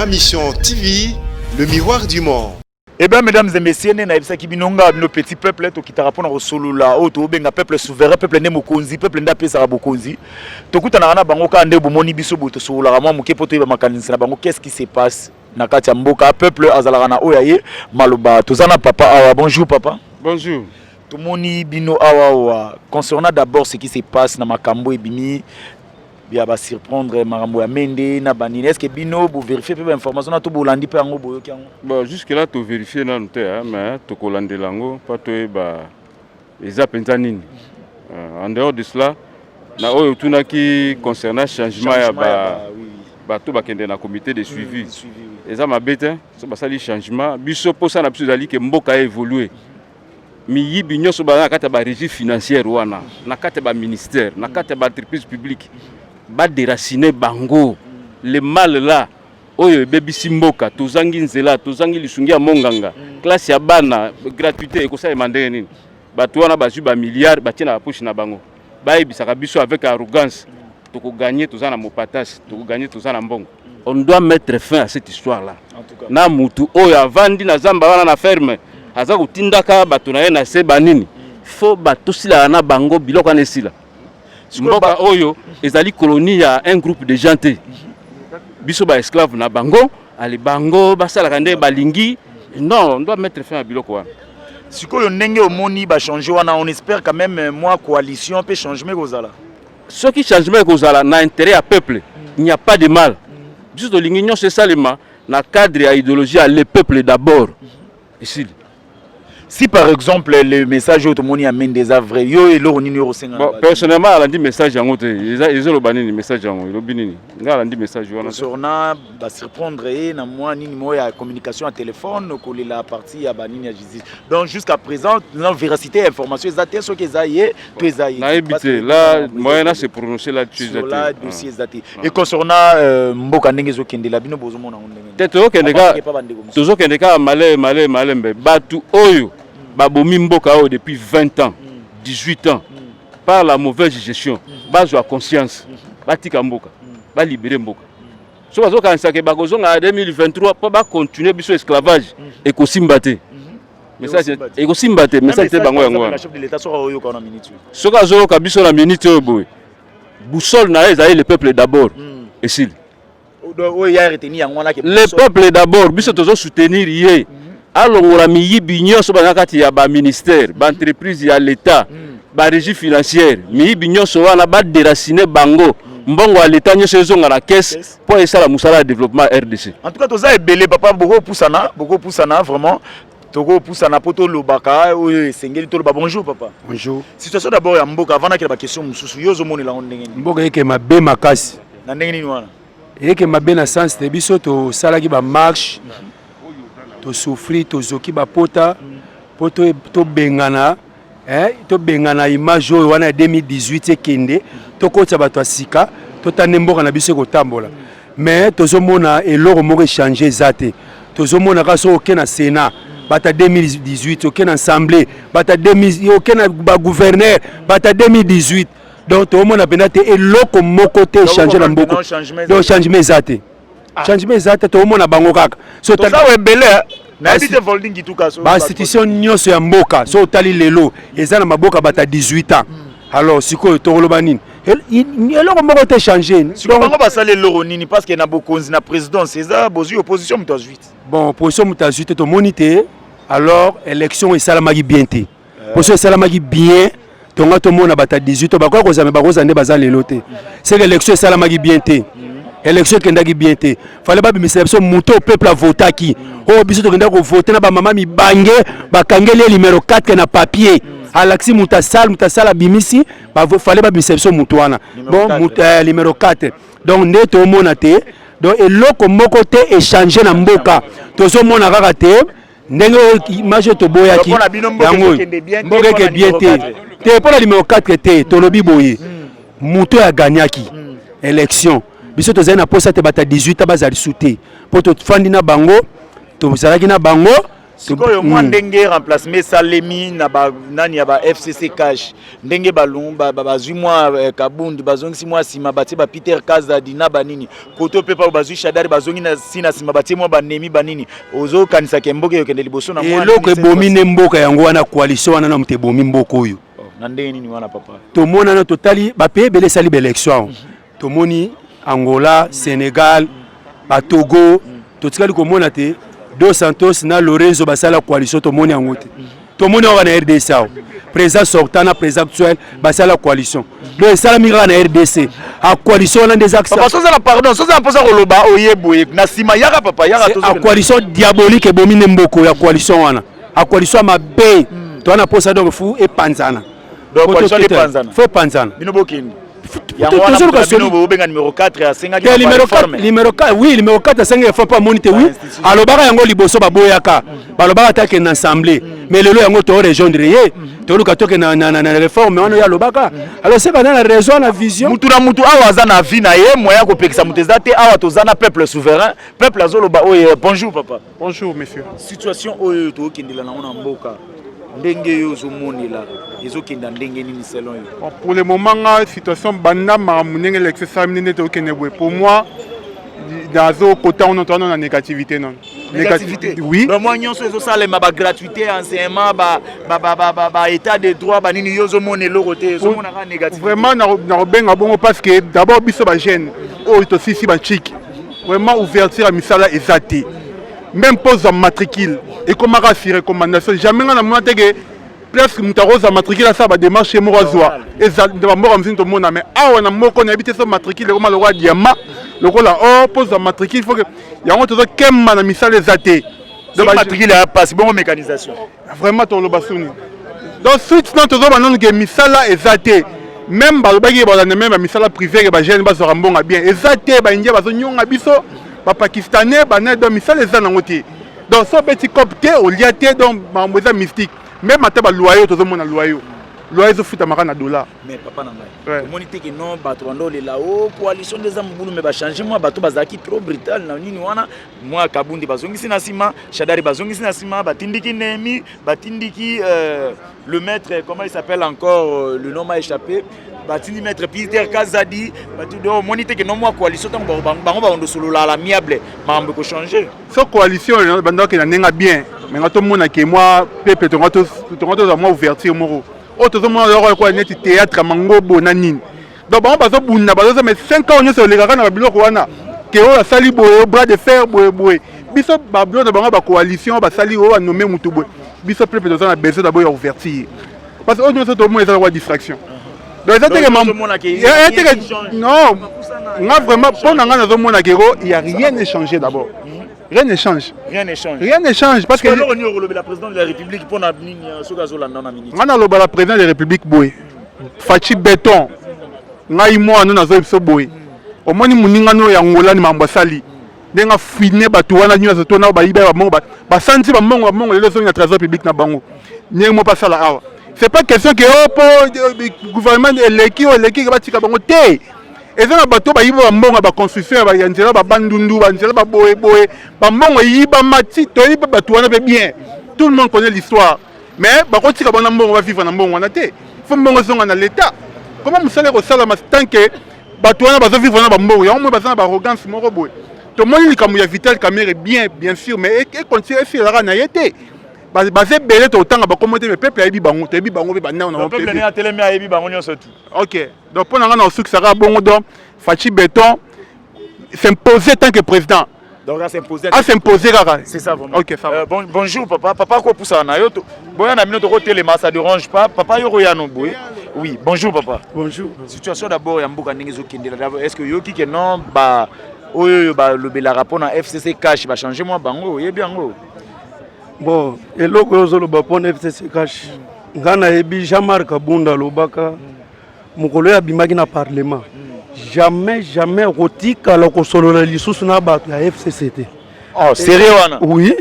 Ma Mission TV, le miroir du monde. Eh bien, mesdames et messieurs, nos petits peuples, qui te répondent au solo là, au peuple souverain, peuple né mokonzi, peuple ndapé sarabokonzi. Tokuta na bango ka ndebo moni biso boto solo la mo ke poto ba makanisi na bango, qu'est-ce qui se passe na kati ya mboka peuple azalaka na oyaye maloba tozana papa awa. Bonjour papa. Bonjour. Tout moni bino awa concernant d'abord ce qui se passe na makambo e bimi bien va surprendre makambo ya mende na banine. Est-ce que bino vous vérifiez peu information na to bolandi pe yango boyoki yango? Bon, jusque là tu vérifier na nte mais to kolande lango pas to ba eza penza nini. En dehors de cela na oyo tunaki concernant changement ya ba to bakende na comité de suivi. Eza mabete so basali changement biso posa na biso zali ke mboka a évoluer. Mi yibi nyoso ba na kata ba régie financière wana na kata ba ministère na kata ba entreprise publique ba déraciner bango le mal là oyo bebi simboka tozangi nzela tozangi lisungi ya monganga classe ya bana gratuité ekosa emandenge nini bato wana bazwi ba milliards batie na poche na bango bayebisaka biso avec arrogance toko gagner tozana mopatas toko gagner tozana mbongo. On doit mettre fin à cette histoire là na mutu oyo avandi na zamba wana na ferme aza kutindaka bato na ye na se banini faut bato sila na bango biloko na esila mboka oyo ezali colonie ya un groupe de gens te biso ba esclave na bango ali bango basalaka nde balingi. Non, on doit mettre fin à biloko wana. Sikoyo ndenge omoni ba changer wana, on espère quand même moi coalition peut changer kozala. Ce qui changement kozala na intérêt à peuple, il n'y a pas de mal. Biso to lingi nyonso salima na cadre ya idéologie à le peuple d'abord. Ici. Si par exemple le message automoni amène des vrais yo et l'or nini rosenga. Bon, personnellement elle a dit message yango te ils ont banini message yango lobi nini ngala ndi message wana sorna ba surprendre et na moi nini moya communication à téléphone ko la partie ya banini ya justice. Donc jusqu'à présent la véracité information exacte ce que ça y est to ezaïe na ebité là moyen se prononcer là-dessus sur la dossier exact. Et concernant mboka ndenge zo kendela bino bozo mona ndenge teto kendeka malembe batu oyo babomi mboka oyo depuis 20 ans 18 ans par la mauvaise gestion bazwa conscience batika mboka ba libérer mboka so bazo kanisa ke bakozonga en 2023 po ba continuer biso esclavage et kosimba te message et kosimba te message te bango yango le chef de l'état sera oyo kana minute soka zo ka biso na minute oyo boy boussole na ezali le peuple d'abord et s'il le peuple d'abord biso tozo soutenir yé alongola miyibi nyonso banakati ya ba ministère ba entreprise ya l'état ba régie financière miyibi nyonso wana ba déraciner bango mbongo ya l'état nyonso ezonga na caisse pour esala musala ya développement RDC. En tout cas toza ebele papa boko pusana vraiment toko pusana poto lobaka oyo sengeli to loba. Bonjour papa. Bonjour. Situation d'abord ya mboka avant na ba question mususu yozo monela ndenge ni mboka yeke mabe makasi na ndenge ni wana yeke mabe na sens de biso to salaki ba marche to souffrir to zoki ba pota poto to bengana to bengana image oyo wana 2018 kende to kota bato asika to tande mboka na biso ko tambola mais tozo mona eloko moko changer zate tozo mona ka so ke na Sénat bata 2018 ok na assemblée bata 2000 ok na ba gouverneur bata 2018 donc to mona pena te eloko moko te changer na mboka donc changement zate changement zate to mona bango kaka so toza webele na habite holding ituka so ba institution nyonso ya mboka so tali lelo eza na maboka bata 18 ans alors sikoyo to koloba nini eloko moko te changer donc bango basale loro nini parce que na bokonzi na président César bozu opposition muta 8 bon opposition muta 8 to monité alors élection esalamaki bien te position esalamaki bien tonga to mona bata 18 ba ko zame ba ko zande bazale lote c'est que élection esalamaki bien te élection kendaki bien te fallait ba bimisa biso muto peuple a voté qui o biso to kenda ko voter na ba mama mi bange ba kangeli numéro 4 na papier alaxi mutasala bimisi ba fallait ba bimisa biso muto wana bon numéro 4 donc nde to mona te donc eloko moko te échanger na mboka tozo mona kaka te ndenge image to boyaki yango mboka ke bien te pour la numéro 4 te to lobi boye muto ya gagnaki élection biso to zana posa te bata 18 bazali souté pour to fandi na bango to zalaki na bango sikoyo mwa ndenge remplacement salemi na ba nani ya ba FCC cash ndenge balumba bazwi mwa kabundi bazongisi mwa sima batie ba Peter Kazadi na banini koto pepa bazwi Shadari bazongi na sina sima batie mwa banemi banini ozo kanisa kemboke yokende liboso na mwa eloko ebomi ne mboka yango wana coalition wana na mutebomi mboka oyo na ndenge nini wana papa tomona na totali ba pe bele sali ba élection tomoni Angola Sénégal ba Togo totikali komona te Dos Santos na Lorenzo basala coalition tomoni yango te tomoni wana RDC président sortant na président actuel basala coalition do esala mira na RDC a coalition na des axes papa soza pardon soza posa koloba oyeboye na sima yaka papa yaka to a coalition diabolique ebomine mboko ya coalition wana a coalition mabe to na posa donc fu e panzana donc coalition de panzana fo panzana bino bokindi toujours que numéro 4 à 5 numéro 4 oui numéro 4 à 5 il faut pas moniter oui alobaka yango liboso baboyaka balobaka take na assemblée mais lelo yango to rejoindre ye to luka toke na réforme on ya lobaka alors c'est pas dans la raison la vision mutu na mutu awa za na vie na ye moya ko pekisa muteza te awa to zana peuple souverain peuple azoloba oye bonjour papa bonjour monsieur situation oyo to kindila na ona mboka ndenge yo zomonela ezokenda ndenge nini selon yo pour le moment la situation banda mamunenge l'exercice nene to kenebwe pour moi dans ce côté on entend la négativité non négativité oui donc moi nyonso ezosalema ba gratuité enseignement ba état de droit ba nini yo zomonela côté zomona ka négativité vraiment na robenga bongo parce que d'abord biso ba jeune o to sisi ba chic vraiment ouverture à misala ezati même pose en matricule et comme assurer recommandation jamais on a monté que presque mutaroza matricule ça va démarcher morazwa et ça de mort en fin de monde mais ah on a mot qu'on habite ce matricule comme le roi diamant le roi là oh pose en matricule il faut que il y a un autre qu'aime na misale ezati donc matricule a pas bon mécanisation vraiment ton lobasuni donc suite non to ba non que misala ezati même balobaki ba na même misala privé que ba jeune ba zo rambonga bien ezati ba india ba zo nyonga biso ba pakistanais ba na do misala ezana ngoti donc so petit copté au liaté donc mamboza mystique même à ba loyer to zo mona loyer zo futa makana dollar mais papa na ngai monité que non bato ndo le la o coalition des ambulu mais ba changer moi bato bazaki trop brutal na nini wana moi kabundi bazongisi na sima Shadari bazongisi na sima batindiki nemi batindiki le maître comment il s'appelle encore le nom m'a échappé batindi maître Peter Kazadi batudo monité que non moi coalition tant bango ba ndo solo la miable mambo ko changer so coalition banda que na nenga bien mais ngato mona que moi peuple to ngato moi ouverture moro autre monde alors quoi net théâtre mangobo nanine donc bango bazo bunda bazo mais 5 ans nyonso le kaka na biloko wana que o sali boye bras de fer boye biso ba blonde bango ba coalition ba sali o nommer mutu boye biso peuple to na besoin d'abord ouverture parce que on nyonso to mo eza quoi distraction donc ça non nga vraiment pour nga na zo mona que il y a rien n'est changé d'abord rien ne change parce que le président de la République pour na nini sokazo la na minute ngana lo la président de la République boy fachi béton ngai mo anu na zo biso boy o moni muninga no ya ngola ni mambo sali ndenga fine batu wana nyo zo tona ba iba ba mongo ba santi ba mongo le zo na trésor public na bango nye mo pas sala awa c'est pas question que le gouvernement l'équipe va tirer bango té et ça bateau ba yiba mbongo ba construction ba yanzela ba bandundu ba nzela ba boye ba mbongo yiba mati to yiba bato wana bien tout le monde connaît l'histoire mais ba ko tika bana mbongo va vivre na mbongo wana té faut mbongo zonga na l'état comment musala ko sala ma tant que bato wana ba zo vivre na ba mbongo ya mo ba za ba arrogance moko boye to moni likamu ya Vital Kamerhe bien sûr mais et continue à faire la na yete basé belé to tanga ba commenter mais peuple ayebi bango to yebi bango be bana na peuple ne atelemi ayebi bango nyonso tu OK donc pour nga na souk sara bongo donc fachi béton s'imposer tant que président donc à s'imposer kaka c'est ça vraiment OK ça va bonjour papa ko poussa na yo to boya na mino to ko telema ça dérange pas papa yo ya no boy oui bonjour papa bonjour situation d'abord ya mboka ndenge zo kendela d'abord est-ce que yo ki ke non ba oyo ba lobela rapport na FCC cash ba changer moi bango yebi yango bon eloko ozoloba mpona FCC cash nga nayebi Jean-Marc Kabunda alobaka mokolo oyo abimaki na parlement jamais kotikala kosolola lisusu na bato ya FCC te oh sérieux wana oui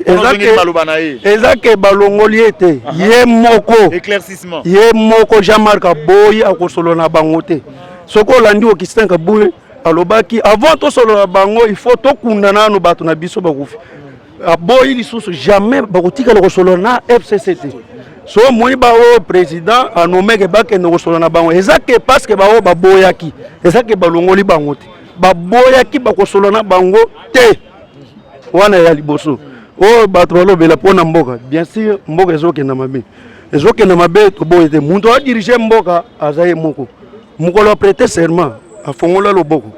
eza ke balongoli ye te ye moko éclaircissement ye moko Jean-Marc aboyi akosolola na bango te soki olandi Augustin Kabuye alobaki avant tosolola bango il faut tokunda nano bato na biso bakufi aboyi lisusu jamais bakotikala kosolola na FCCT. So moni bao président anomeke bakende kosolola na bango eza ke parce que bao baboyaki eza ke balongoli bango te baboyaki bakosolola na bango te wana ya liboso o bato balobela mpona mboka bien sûr mboka ezokenda mabe toboye te muntu adirige mboka aza ye moko mokolo aprete serment afongola loboko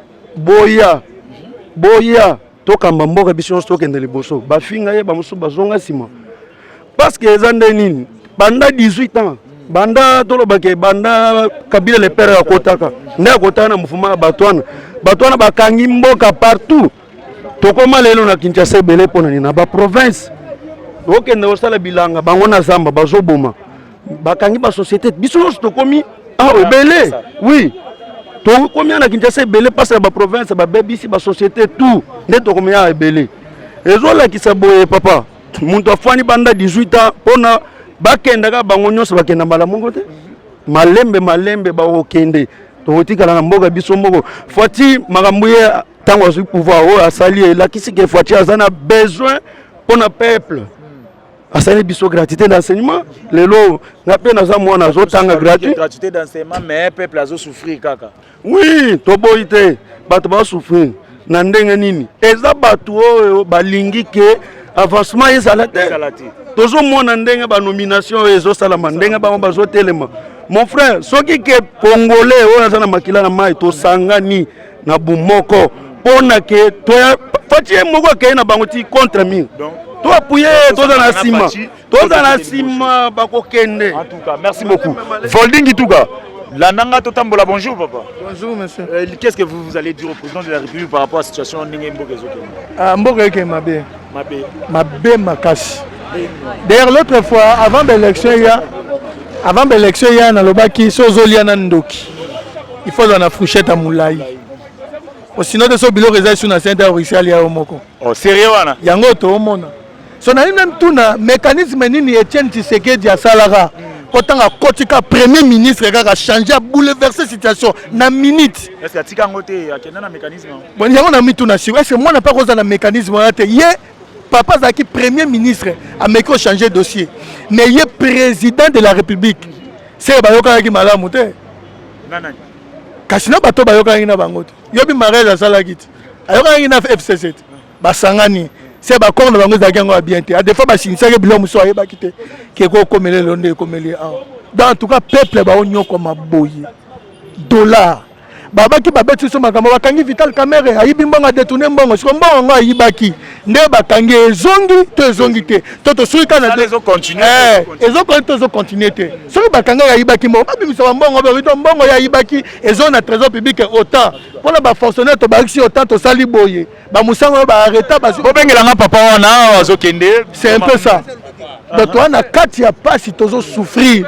boya tokamba mboka biso nyonso tokende liboso bafinga ye bamosusu bazonga nsima parce que eza nde nini banda 18 ans banda tolobake banda Kabila le père akotaka nde akotaka na mofuma ya bato wana bakangi mboka partout tokoma lelo na Kinshasa ebele mpona nini na baprovince okende osala bilanga bango na zamba bazoboma bakangi basociété biso nyonso tokomi ebele oui tokomi na Kinshasa ebele mpasi ya baprovince babebisi basociété tout nde tokomi ya ebele ezolakisa boye papa muntu afwani banda 18 ans mpona bakendaka bango nyonso bakenda mbala moko te malembe bakokende tokotikala na mboka biso moko fwati makambo ye ntango azwi pouvoir oyo asali elakisi ke fwati aza na besoin mpona peuple asali biso gratuité d'enseignement lelo nga mpe naza mwana azotanga gratuité d'enseignement mais peuple azosouffrir kaka oui toboyi te bato bazosouffrir na ndenge nini eza bato oyo balingi ke avancement ezala te tozomona ndenge banomination oyo ezosalama ndenge bango bazotelema mon frère soki ke congolais oyo aza na makila na mai tosangani na bumoko mpona ke fati ye moko akei na bango ti contre mire toapuye toza na nsima bakokende. En tout cas, merci beaucoup. Volding Ituga, Lananga Totambola, bonjour papa. Bonjour monsieur. Qu'est-ce que vous allez dire au président de la République par rapport à la situation de Mboka Mabé. Mabé Makashi. D'ailleurs l'autre fois, avant l'élection, il y a un Lobaki, Sozoliana Ndoki. Il faut dans la fourchette à Moulaï. Sinon, de ce bureau réservé sur la scène d'Auricial, il y a Omoko. Oh, sérieux, Wana? Il y a un autre Omona. So, on a même tout le mécanisme ni Etienne Tshisekedi à Salara. Pourtant, à Kotika, premier ministre, a changé, a bouleversé la situation. Na minute. Est-ce qu'il y a un mécanisme? Bon, il y a un mécanisme. Est-ce que moi, je n'ai pas posé un mécanisme? Hier, papa Zaki, premier ministre, a changé le dossier. Mais il est président de la République. C'est Bayoka qui m'a la montée. Kasina bato bayoka ngina bangoto yobi mareza sala kiti ayoka ngina FC7 basangani c'est ba corne bango za kango bien te a des fois ba sinisa ke bilo muso ayeba kite ke ko komele londe komele dans tout cas peuple ba onyo comme boyi dollar baba ki babeti so makambo bakangi Vital Kamerhe ayibi mbonga détourner mbongo siko mbongo ngo ayibaki nde bakangi ezongi te toto suika na ezo continuer ezo continuer te soki bakanga ayibaki mbongo babimisa mbongo ba mbongo ya ayibaki ezo na trésor public autant pona ba fonctionnaire to ba autant to sali boye ba musango ba arrêter ba bobengela nga papa wana azokende c'est un peu ça donc toi na kati ya pasi tozo souffrir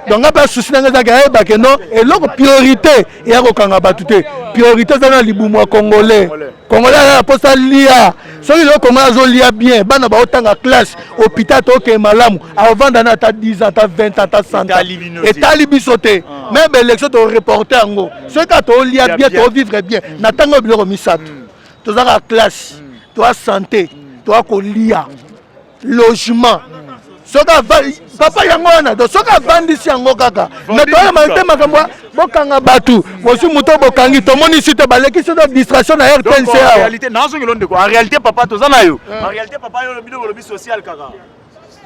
donc on souci dans les non et l'autre priorité et à kokanga batute priorité dans les libumu congolais la poste lia soki le comment lia bien bana ba otanga classe hôpital to ke malamu avant d'ana ta 10 ans ta 20 ans ta 100 ans et talibi sauter même élection to reporter ngo soki ka to lia bien to vivre bien na tango biloko misato to za classe to santé to ko lia logement soka papa yango wana do soka vandisi yango kaka mais to mante makambo bokanga batu mosu muto bokangi to moni site baleki so distraction na RTNC en réalité nazo ngilonde ko en réalité papa to zana yo en réalité papa yo bino bolobi social kaka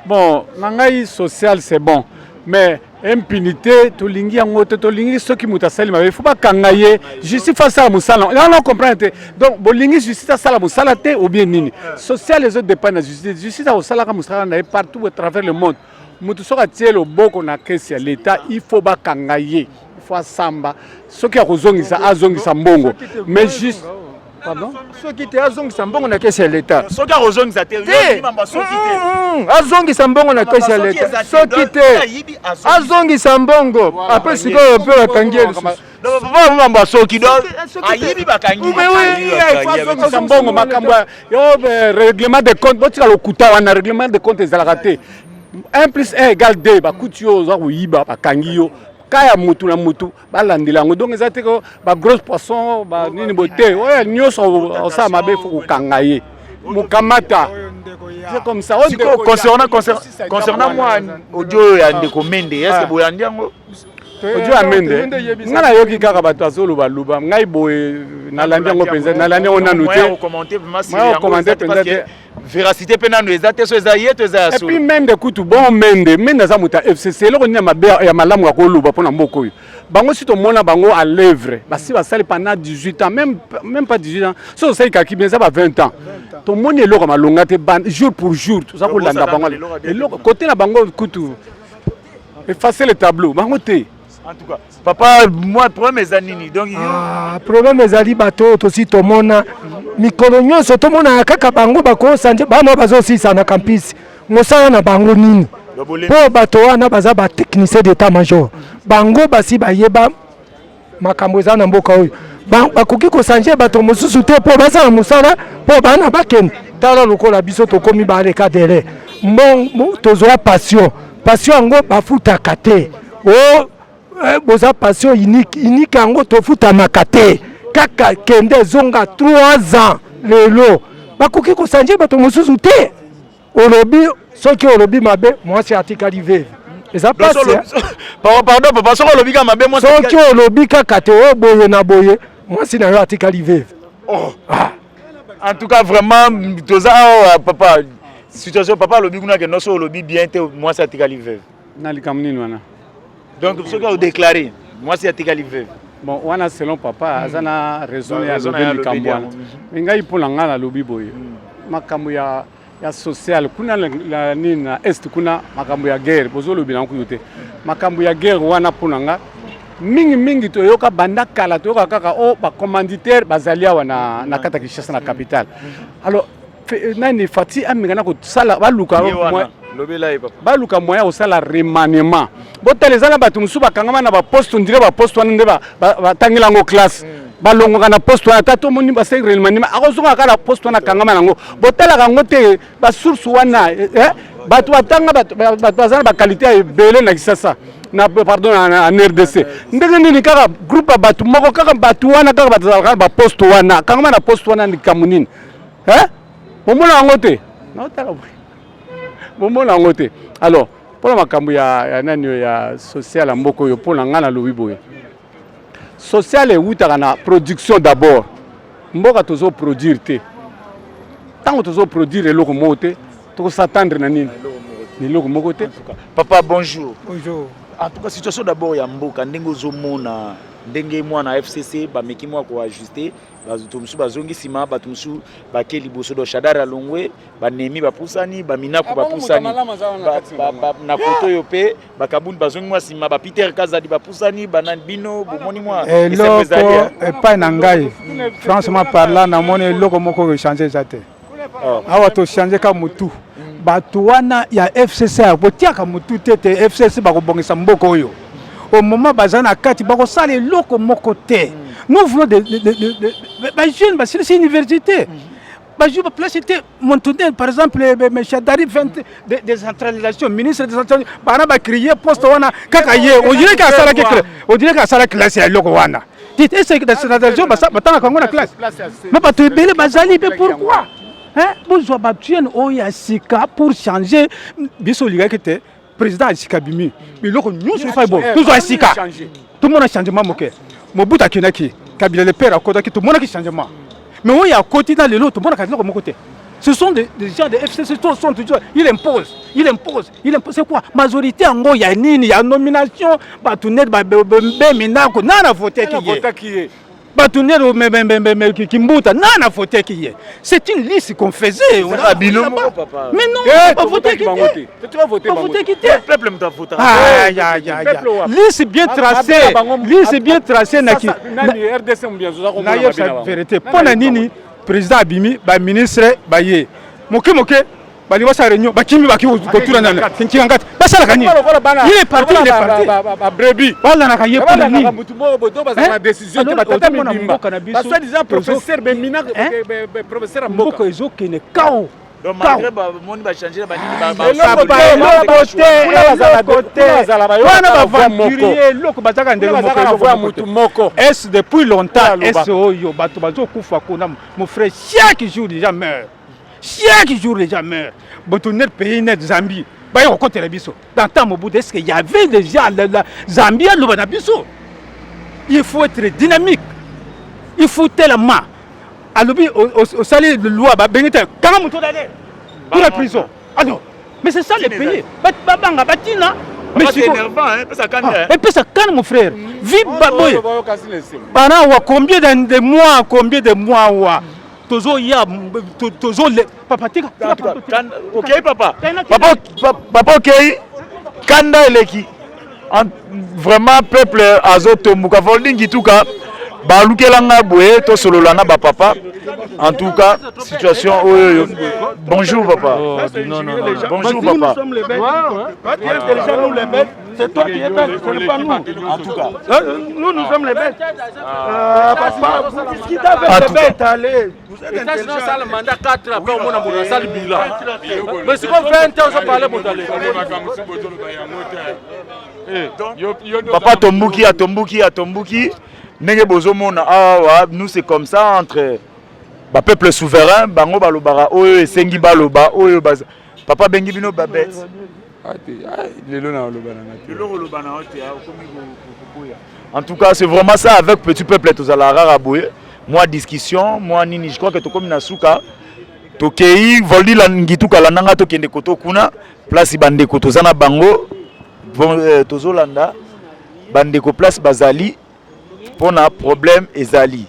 bon nangai social c'est bon mais impunité tolingi yango te tolingi soki muta sali mabe faut pas kangaye justice face à musala on comprend donc bolingi justice sala musala te ou bien nini social les autres dépendent de justice au sala ka musala na partout à travers le monde mutu soka tielo boko na kesi ya l'état il faut ba kangaye il faut samba soki akozongisa azongisa mbongo mais juste pardon soki te azongisa mbongo na kesi ya l'état soki akozongisa te yo mamba soki te azongisa mbongo na kesi ya l'état soki te azongisa mbongo après sikoyo pe bakangie mamba soki do ayibi bakangie azongisa mbongo makambo yo règlement de compte botika lokuta wana règlement de compte ezalaka te 1 + 1 = 2 bakuti yo oza koyiba bakangi yo kaya mutu na mutu balandela yango donc eza te ko ba gros poisson ba nini bote oyo nyonso osala mabe fo kokanga ye mokamata C'est comme ça. Concernant moi, audio ya ndeko Mende, est-ce que boyandi yango? Audio ya Mende. Ngana yoki kaka bato azoloba luba. Ngai boye nalandi yango penza, nalandi yango nanu te. Moi commenter parce que véracité penano ezate so ezaye to ezaya so. Et puis Mende kutu bon Mende za muta FCC loko nya mabe ya malamu ya koluba pona mboko oyo. Bango si to mona bango à l'œuvre. Basi basali pendant 18 ans, même pas 18 ans. So ça ikaki bien ça va 20 ans. To moni eloko malonga te jour pour jour. To ça ko landa bango. Eloko côté na bango kutu. Effacer le tableau. Bango te. En tout cas, papa, moi, problème est anini. Donc, problème est ali bateau aussi tout mona. Mikolo nyonso to mona kaka bango bako sanje ba mo bazo si sana campus. Mosala na bango nini. Po bato wana baza ba technicien d'état major. Bango basi ba yeba makambo eza na mboka oyo. Bakoki ko sanje bato mosusu te po baza na musala po bana baken. Tala lokola biso to komi ba le cadre. Mbon tozwa passion. Passion ngo bafuta kate. Oh boza passion unique yango tofuta makate kaka kende zonga 3 ans lelo bakoki ko sanje bato mosusu te olobi soki olobi mabe moi c'est atikali veve eza place pardon papa soki olobi ka mabe moi soki olobi kaka te o boye na boye moi c'est na yo atikali veve. En tout cas vraiment toza papa situation papa olobi kuna ke no so olobi bien te moi c'est atikali veve na likamni wana. Donc, ce que vous déclarez, moi c'est Atikali Veve. Bon, on a selon papa, ça a raison à l'objet du Cambouana. Mais il faut l'engager à l'objet boy. Makambo ya social, kuna la nina est kuna makambo ya guerre, bozo lobi na kuyote. Makambo ya guerre wana punanga. Mingi to yoka banda kala to yoka kaka o ba commanditaire bazalia wana na kata Kinshasa na capitale. Alors nani fati amingana ko sala baluka moi baluka moya osala remaniement botele zana bato musu bakangama na ba poste ndire ba poste wana nde ba tangela ngo classe balongoka na poste wana tato moni ba sey remaniement akozoka kala poste wana kangama nango botela kango te ba source wana bato batanga bato bazana ba qualité ya belé na Kisasa na pardon en RDC ndenge nini kaka groupe bato moko kaka bato wana kaka bato ba poste wana kangama na poste wana ni kamunini bomona ngo te na otala bomona ngo te. Alors pour makambo ya nani ya social mboko yo pour ngana lobi boye social euta na production d'abord mboka tozo produire te tango tozo produire eloko mote to s'attendre na nini ni eloko moko te. Papa bonjour. Bonjour. En tout cas situation d'abord ya mboka ndenge ozomona ndenge mwana FCC ba meki mwa ko ajuster bato musu bazongi sima bato musu bakeli boso do Shadara Longwe banemi bapusani baminaku bapusani na koto yo pe bakabuni bazongi mwa sima ba Peter Kazadi bapusani banani bino bomoni mwa eloko epai na ngai franchement parlant na moni eloko moko ko changer zate awa to changer ka mutu bato wana ya FCC botiaka mutu tete FCC bakobongisa mboko oyo au moment bazana kati bako sale loko moko te. Nous voulons des jeunes, c'est une université. Je peux placer Montonel, par exemple, M. Chadari, décentralisation, ministre de décentralisation, Baraba crier, poste wana, kakaye, on dirait qu'à ça la classe est loko wana. Dites, est-ce que la décentralisation, batana kango na classe. Mais pas te belé bazali, mais pourquoi? Hein? Bonjour, Babtien, Oyasika, pour changer, biso liga qui était. Président Asika Bimi, mais l'autre nous sommes pas bon. Toujours Asika. Tout le monde a changé ma moquette. Mobuta Kinaki, Kabila le père à côté, tout le monde a changé ma. Mais où il y a côté dans l'autre, tout le monde a changé mon côté. Ce sont des gens de FCC, sont toujours. Il impose. C'est quoi? Majorité en gros, il y a une nomination, Batounet, Beminako, n'a voté qui est. Batounet, Kimbuta, n'a voté qui est. C'est une liste qu'on faisait. Mais non, pas voté qui est. Tu vas voter qui est. Le peuple doit voter. Liste bien tracée. Liste bien tracée. RDC, on bien. La vérité. Pour la Nini, président Abimi, ministre, Baye. Moké. Il est parti. Brebis. Donc malgré monde va changer est depuis longtemps est mon frère chaque jour déjà meurt. Chaque jour, les gens meurent. Botonet, pays net, Zambie. Bah, on compte les bisous. Dans le temps, est-ce qu'il y avait déjà la Zambie, le Banabiso? Il faut être dynamique. Il faut tellement. Alors, au salaire de loi, quand on tourne d'aller pour la prison. Alors, mais c'est ça les pays. Mais c'est énervant, hein? Et puis ça calme, mon frère. Vive Baboy. Pendant combien de mois, Tozo ya, Tozo le. Papa, ok, papa. Papa, ok. Kanda eleki. Vraiment, peuple azoto mukafolding gituka. Balukelanga boué, to solo lana ba papa. En tout cas, situation. Bonjour papa. Non. Bonjour papa. Nous sommes les bêtes. Toi tu es intelligent, nous les bêtes. C'est toi qui es bête, ce n'est pas nous. En tout cas. Nous sommes les bêtes. Papa, qu'est-ce qui t'a fait les bêtes? Allez. Vous êtes intelligent. Ça le mandat 4 après on a salle bilan. Mais si on fait un temps, on va parler pour aller. Papa Tombuki. Nenge bozomona awa nous c'est comme ça entre ba peuple souverain bango balobara oyo esengi baloba oyo baza papa bengi bino babet en tout cas c'est vraiment ça avec petit peuple tozala rara boye moi discussion moi nini je crois que to comme na suka to kei voldi la ngituka la nanga to kende koto kuna place bande koto zana bango tozolanda bande ko place bazali pour un problème ezali.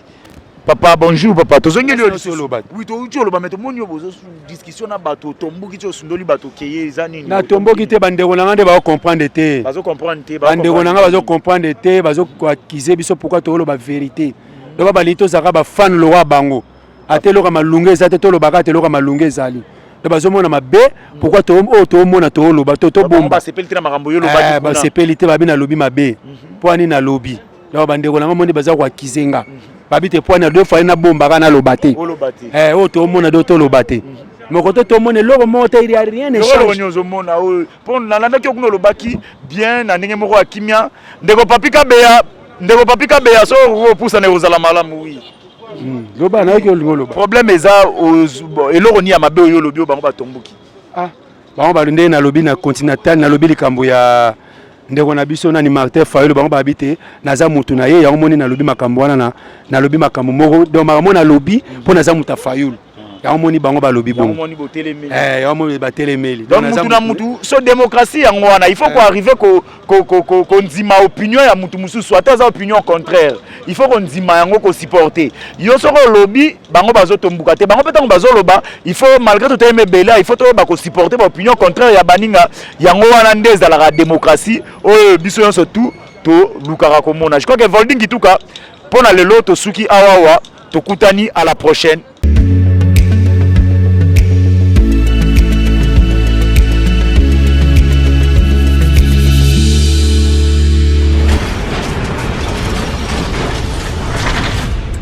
Papa bonjour papa. Tozongeli solo bat. Oui to uti oloba meto monyo bozo discussion na bato tombuki to sundoli bato keye ezani. Na tomboki te bandeko nanga nde ba comprendre te. Bazo comprendre te. Bandeko nanga bazo comprendre te, bazo accuser biso pourquoi to oloba vérité. Donc ba lito zaka ba fan lo wa bango. Atelo ka malunga ezate to loba ka telo ka malunga ezali. Donc bazo mona mabe pourquoi to mona to oloba to bomba. Ba sepelite na makambo yo loba. Ba sepelite ba bina lobi mabe. Po ani na lobi. Donc bandeko nanga moni baza kwa kizenga. Babite poana deux fois na bomba kana lobate. To mona do to lobate. Mais quand to mona loko mota il y a rien ne change. Nyozo mona pour na landa ki okuno lobaki bien na ndenge moko akimia ndeko papika beya so pousa ne ozala malamu oui. Loba na ki loba. Problème eza eloko ni ya mabe oyo lobi o bango batombuki. Bango balunde na lobi na continental na lobi likambo ya ndeko na biso na ni Martin Fayulu bango babite naza mutu na ye ya omoni na lobi makambo wana na lobi makambo moko donc makambo na lobi po naza muta Fayulu ya omoni bango ba lobi bon ya omoni ba telemeli donc mutu na mutu so démocratie yango wana il faut qu'on arrive ko ndima opinion ya mutu mususu ata za opinion contraire il faut qu'on ndima yango ko supporter yo soko lobi bango bazo tombuka te bango petango bazo loba il faut malgré tout aimer bela il faut to ba ko supporter ba opinion contraire ya baninga yango wana ndeza la démocratie oyo biso yonso tout to lukaka komona je crois que Volding Gituka pona lelo to suki awawa to kutani à la prochaine.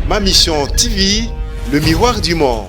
Ma Mission TV, le miroir du monde.